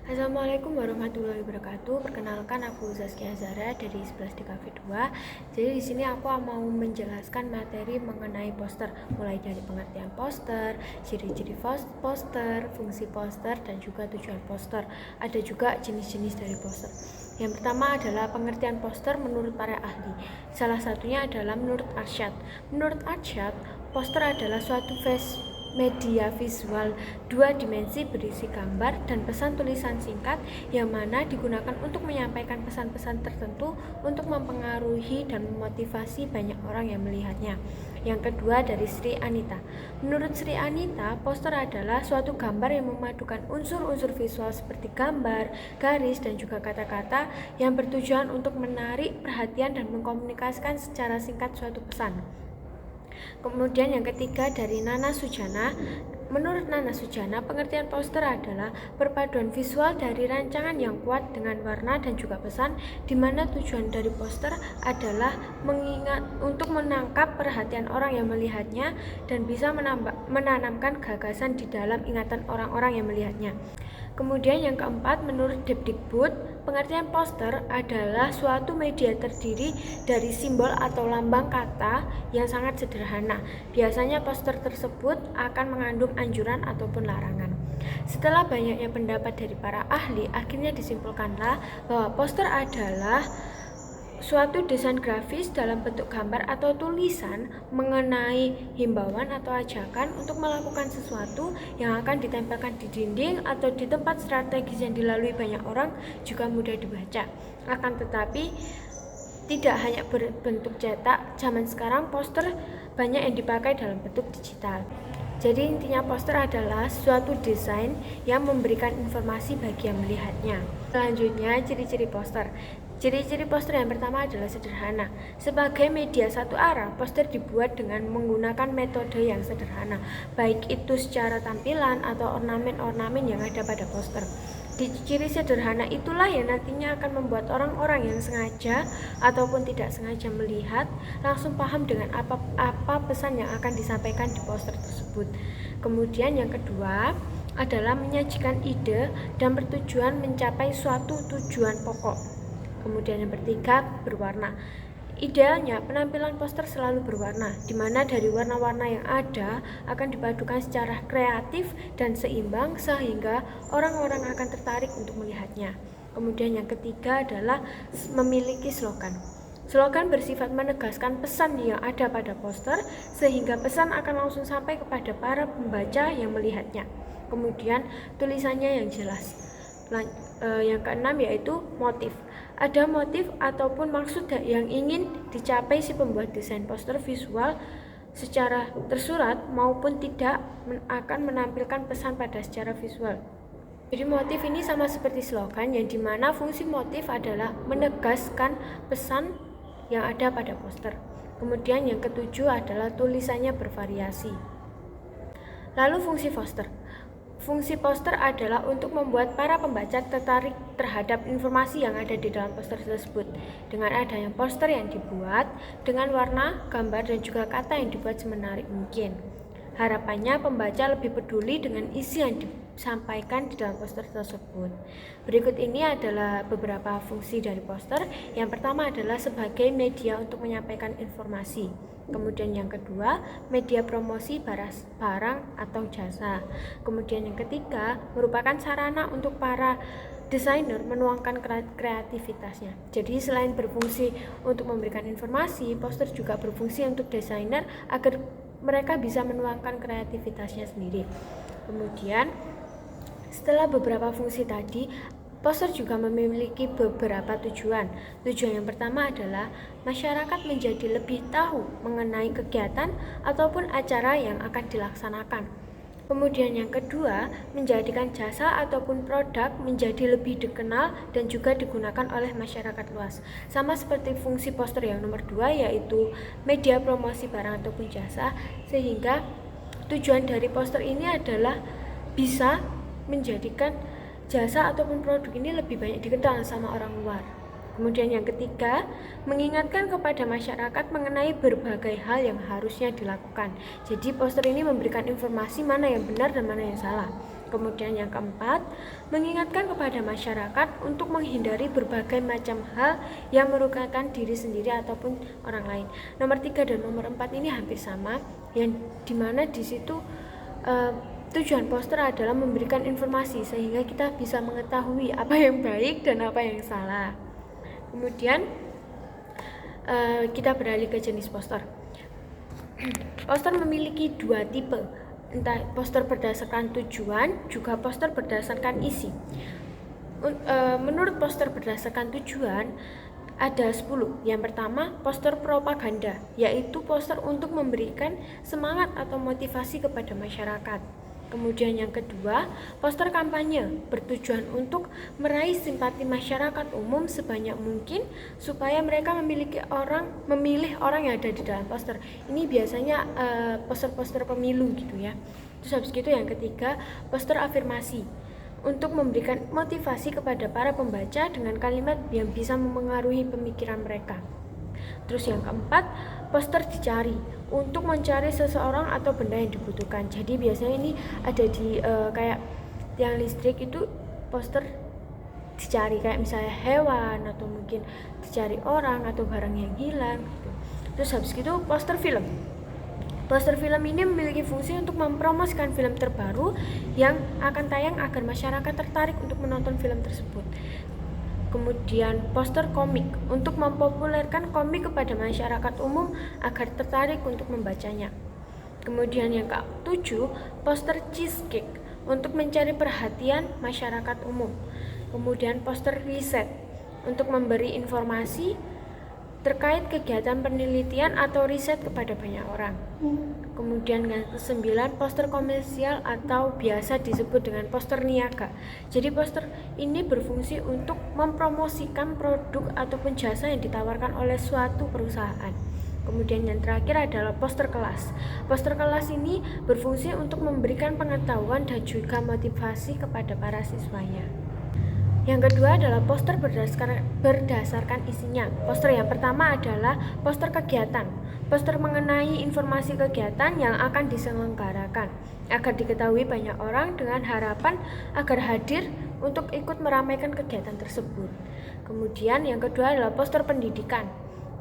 Assalamualaikum warahmatullahi wabarakatuh. Perkenalkan, aku Zaskia Zara dari 11 DKV 2. Jadi di sini aku mau menjelaskan materi mengenai poster, mulai dari pengertian poster, ciri-ciri poster, fungsi poster, dan juga tujuan poster. Ada juga jenis-jenis dari poster. Yang pertama adalah pengertian poster menurut para ahli. Salah satunya adalah menurut Arsyad. Menurut Arsyad, poster adalah suatu media visual dua dimensi berisi gambar dan pesan tulisan singkat yang mana digunakan untuk menyampaikan pesan-pesan tertentu untuk mempengaruhi dan memotivasi banyak orang yang melihatnya. Yang kedua dari Sri Anita. Menurut Sri Anita, poster adalah suatu gambar yang memadukan unsur-unsur visual seperti gambar, garis, dan juga kata-kata yang bertujuan untuk menarik perhatian dan mengkomunikasikan secara singkat suatu pesan. Kemudian yang ketiga dari Nana Sujana. Menurut Nana Sujana, pengertian poster adalah perpaduan visual dari rancangan yang kuat dengan warna dan juga pesan, di mana tujuan dari poster adalah untuk menangkap perhatian orang yang melihatnya dan bisa menanamkan gagasan di dalam ingatan orang-orang yang melihatnya. Kemudian yang keempat, menurut Depdikbud, pengertian poster adalah suatu media terdiri dari simbol atau lambang kata yang sangat sederhana. Biasanya poster tersebut akan mengandung anjuran ataupun larangan. Setelah banyaknya pendapat dari para ahli, akhirnya disimpulkanlah bahwa poster adalah suatu desain grafis dalam bentuk gambar atau tulisan mengenai himbauan atau ajakan untuk melakukan sesuatu yang akan ditempelkan di dinding atau di tempat strategis yang dilalui banyak orang juga mudah dibaca. Akan tetapi tidak hanya berbentuk cetak, zaman sekarang poster banyak yang dipakai dalam bentuk digital. Jadi intinya poster adalah suatu desain yang memberikan informasi bagi yang melihatnya. Selanjutnya ciri-ciri poster. Ciri-ciri poster yang pertama adalah sederhana. Sebagai media satu arah, poster dibuat dengan menggunakan metode yang sederhana, baik itu secara tampilan atau ornamen-ornamen yang ada pada poster. Di ciri sederhana itulah yang nantinya akan membuat orang-orang yang sengaja ataupun tidak sengaja melihat langsung paham dengan apa pesan yang akan disampaikan di poster tersebut. Kemudian yang kedua adalah menyajikan ide dan bertujuan mencapai suatu tujuan pokok. Kemudian yang ketiga, berwarna. Idealnya penampilan poster selalu berwarna, di mana dari warna-warna yang ada akan dipadukan secara kreatif dan seimbang sehingga orang-orang akan tertarik untuk melihatnya. Kemudian yang ketiga adalah memiliki slogan. Slogan bersifat menegaskan pesan yang ada pada poster sehingga pesan akan langsung sampai kepada para pembaca yang melihatnya. Kemudian tulisannya yang jelas. Yang keenam yaitu motif. Ada motif ataupun maksud yang ingin dicapai si pembuat desain poster visual secara tersurat maupun tidak akan menampilkan pesan pada secara visual. Jadi motif ini sama seperti slogan yang dimana fungsi motif adalah menegaskan pesan yang ada pada poster. Kemudian yang ketujuh adalah tulisannya bervariasi. Lalu fungsi poster. Fungsi poster adalah untuk membuat para pembaca tertarik terhadap informasi yang ada di dalam poster tersebut. Dengan adanya poster yang dibuat dengan warna, gambar, dan juga kata yang dibuat semenarik mungkin. Harapannya pembaca lebih peduli dengan isi yang disampaikan di dalam poster tersebut. Berikut ini adalah beberapa fungsi dari poster. Yang pertama adalah sebagai media untuk menyampaikan informasi. Kemudian yang kedua, media promosi barang atau jasa. Kemudian yang ketiga, merupakan sarana untuk para desainer menuangkan kreativitasnya. Jadi selain berfungsi untuk memberikan informasi, poster juga berfungsi untuk desainer agar mereka bisa menuangkan kreativitasnya sendiri. Kemudian setelah beberapa fungsi tadi, poster juga memiliki beberapa tujuan. Tujuan yang pertama adalah masyarakat menjadi lebih tahu mengenai kegiatan ataupun acara yang akan dilaksanakan. Kemudian yang kedua, menjadikan jasa ataupun produk menjadi lebih dikenal dan juga digunakan oleh masyarakat luas. Sama seperti fungsi poster yang nomor 2 yaitu media promosi barang ataupun jasa, sehingga tujuan dari poster ini adalah bisa menjadikan jasa ataupun produk ini lebih banyak dikenal sama orang luar. Kemudian yang ketiga, mengingatkan kepada masyarakat mengenai berbagai hal yang harusnya dilakukan. Jadi poster ini memberikan informasi mana yang benar dan mana yang salah. Kemudian yang keempat, mengingatkan kepada masyarakat untuk menghindari berbagai macam hal yang merugikan diri sendiri ataupun orang lain. Nomor 3 dan nomor 4 ini hampir sama, yang dimana di situ tujuan poster adalah memberikan informasi sehingga kita bisa mengetahui apa yang baik dan apa yang salah. Kemudian kita beralih ke jenis poster. Poster memiliki dua tipe, entah poster berdasarkan tujuan, juga poster berdasarkan isi. Menurut poster berdasarkan tujuan ada 10. Yang pertama, poster propaganda, yaitu poster untuk memberikan semangat atau motivasi kepada masyarakat. Kemudian yang kedua, poster kampanye, bertujuan untuk meraih simpati masyarakat umum sebanyak mungkin supaya mereka memilih orang yang ada di dalam poster. Ini biasanya poster-poster pemilu gitu ya. Terus habis itu yang ketiga, poster afirmasi, untuk memberikan motivasi kepada para pembaca dengan kalimat yang bisa memengaruhi pemikiran mereka. Terus yang keempat, poster dicari, untuk mencari seseorang atau benda yang dibutuhkan. Jadi biasanya ini ada di kayak tiang listrik itu poster dicari, kayak misalnya hewan atau mungkin dicari orang atau barang yang hilang gitu. Terus habis itu poster film. Poster film ini memiliki fungsi untuk mempromosikan film terbaru yang akan tayang agar masyarakat tertarik untuk menonton film tersebut. Kemudian poster komik, untuk mempopulerkan komik kepada masyarakat umum agar tertarik untuk membacanya. Kemudian yang ke-7, poster cheesecake, untuk mencari perhatian masyarakat umum. Kemudian poster riset, untuk memberi informasi terkait kegiatan penelitian atau riset kepada banyak orang. Kemudian yang ke-9, poster komersial atau biasa disebut dengan poster niaga. Jadi poster ini berfungsi untuk mempromosikan produk ataupun jasa yang ditawarkan oleh suatu perusahaan. Kemudian yang terakhir adalah poster kelas. Poster kelas ini berfungsi untuk memberikan pengetahuan dan juga motivasi kepada para siswanya. Yang kedua adalah poster berdasarkan isinya. Poster yang pertama adalah poster kegiatan. Poster mengenai informasi kegiatan yang akan diselenggarakan agar diketahui banyak orang dengan harapan agar hadir untuk ikut meramaikan kegiatan tersebut. Kemudian yang kedua adalah poster pendidikan.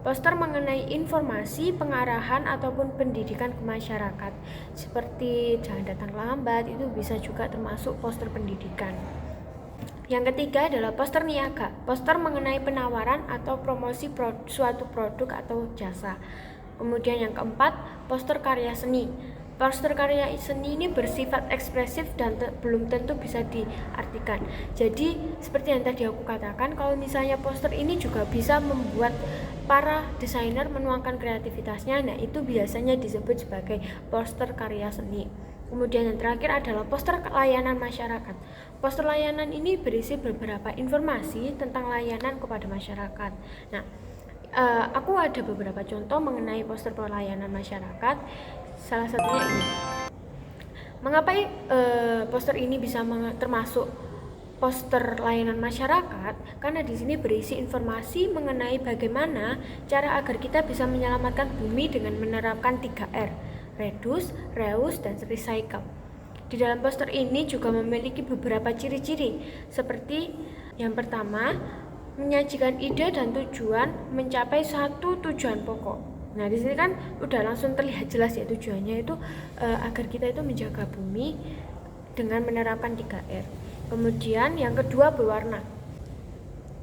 Poster mengenai informasi, pengarahan ataupun pendidikan ke masyarakat, seperti jangan datang lambat, itu bisa juga termasuk poster pendidikan. Yang ketiga adalah poster niaga, poster mengenai penawaran atau promosi suatu produk atau jasa. Kemudian yang keempat, poster karya seni. Poster karya seni ini bersifat ekspresif dan belum tentu bisa diartikan. Jadi seperti yang tadi aku katakan, kalau misalnya poster ini juga bisa membuat para desainer menuangkan kreativitasnya, nah itu biasanya disebut sebagai poster karya seni. Kemudian yang terakhir adalah poster layanan masyarakat. Poster layanan ini berisi beberapa informasi tentang layanan kepada masyarakat. Nah, aku ada beberapa contoh mengenai poster pelayanan masyarakat. Salah satunya ini. Mengapa poster ini bisa termasuk poster layanan masyarakat? Karena di sini berisi informasi mengenai bagaimana cara agar kita bisa menyelamatkan bumi dengan menerapkan 3R. Reduce, reuse, dan recycle. Di dalam poster ini juga memiliki beberapa ciri-ciri, seperti yang pertama, menyajikan ide dan tujuan mencapai satu tujuan pokok. Nah, di sini kan udah langsung terlihat jelas ya tujuannya itu agar kita itu menjaga bumi dengan menerapkan 3R. Kemudian yang kedua berwarna.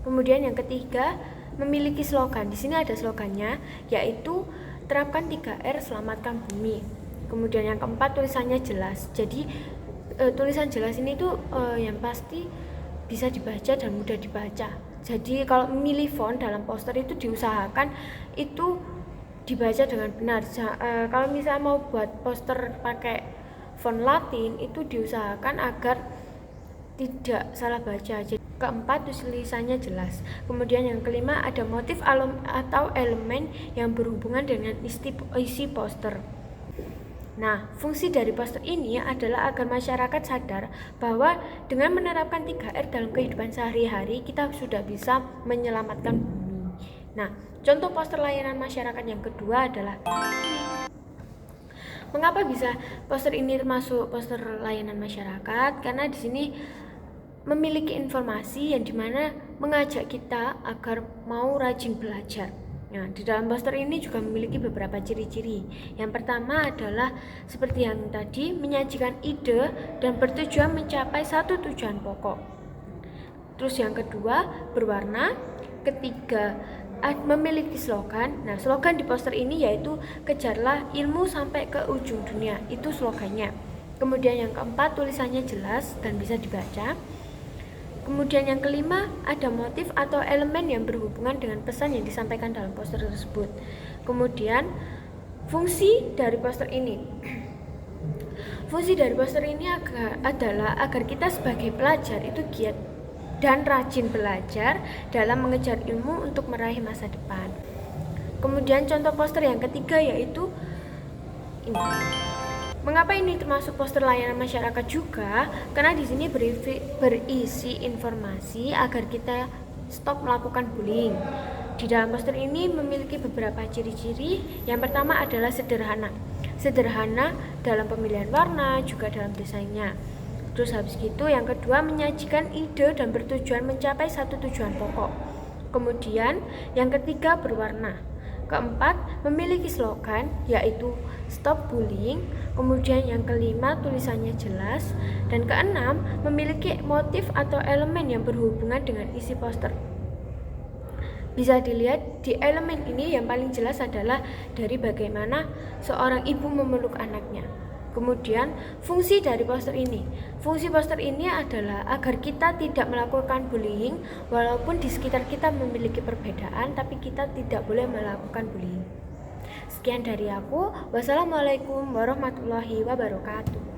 Kemudian yang ketiga memiliki slogan. Di sini ada slogannya, yaitu terapkan 3R, selamatkan bumi. Kemudian yang keempat tulisannya jelas. Jadi tulisan jelas ini tuh yang pasti bisa dibaca dan mudah dibaca. Jadi kalau memilih font dalam poster itu diusahakan itu dibaca dengan benar. Kalau misalnya mau buat poster pakai font Latin itu diusahakan agar tidak salah baca. Jadi keempat tulisannya jelas. Kemudian yang kelima ada motif atau elemen yang berhubungan dengan isi poster. Nah, fungsi dari poster ini adalah agar masyarakat sadar bahwa dengan menerapkan 3R dalam kehidupan sehari-hari kita sudah bisa menyelamatkan bumi. Nah, contoh poster layanan masyarakat yang kedua adalah Mengapa bisa poster ini termasuk poster layanan masyarakat? Karena di sini memiliki informasi yang dimana mengajak kita agar mau rajin belajar. Nah, di dalam poster ini juga memiliki beberapa ciri-ciri. Yang pertama adalah seperti yang tadi, menyajikan ide dan bertujuan mencapai satu tujuan pokok. Terus yang kedua, berwarna. Ketiga, memiliki slogan. Nah, slogan di poster ini yaitu kejarlah ilmu sampai ke ujung dunia. Itu slogannya. Kemudian yang keempat, tulisannya jelas dan bisa dibaca. Kemudian yang kelima, ada motif atau elemen yang berhubungan dengan pesan yang disampaikan dalam poster tersebut. Kemudian fungsi dari poster ini. Fungsi dari poster ini adalah agar kita sebagai pelajar itu giat dan rajin belajar dalam mengejar ilmu untuk meraih masa depan. Kemudian contoh poster yang ketiga yaitu ini. Mengapa ini termasuk poster layanan masyarakat juga? Karena di sini berisi informasi agar kita stop melakukan bullying. Di dalam poster ini memiliki beberapa ciri-ciri. Yang pertama adalah sederhana. Sederhana dalam pemilihan warna, juga dalam desainnya. Terus habis itu yang kedua, menyajikan ide dan bertujuan mencapai satu tujuan pokok. Kemudian yang ketiga, berwarna. Keempat, memiliki slogan yaitu stop bullying. Kemudian yang kelima, tulisannya jelas. Dan keenam, memiliki motif atau elemen yang berhubungan dengan isi poster. Bisa dilihat di elemen ini yang paling jelas adalah dari bagaimana seorang ibu memeluk anaknya. Kemudian fungsi dari poster ini. Fungsi poster ini adalah agar kita tidak melakukan bullying, walaupun di sekitar kita memiliki perbedaan, tapi kita tidak boleh melakukan bullying. Sekian dari aku. Wassalamualaikum warahmatullahi wabarakatuh.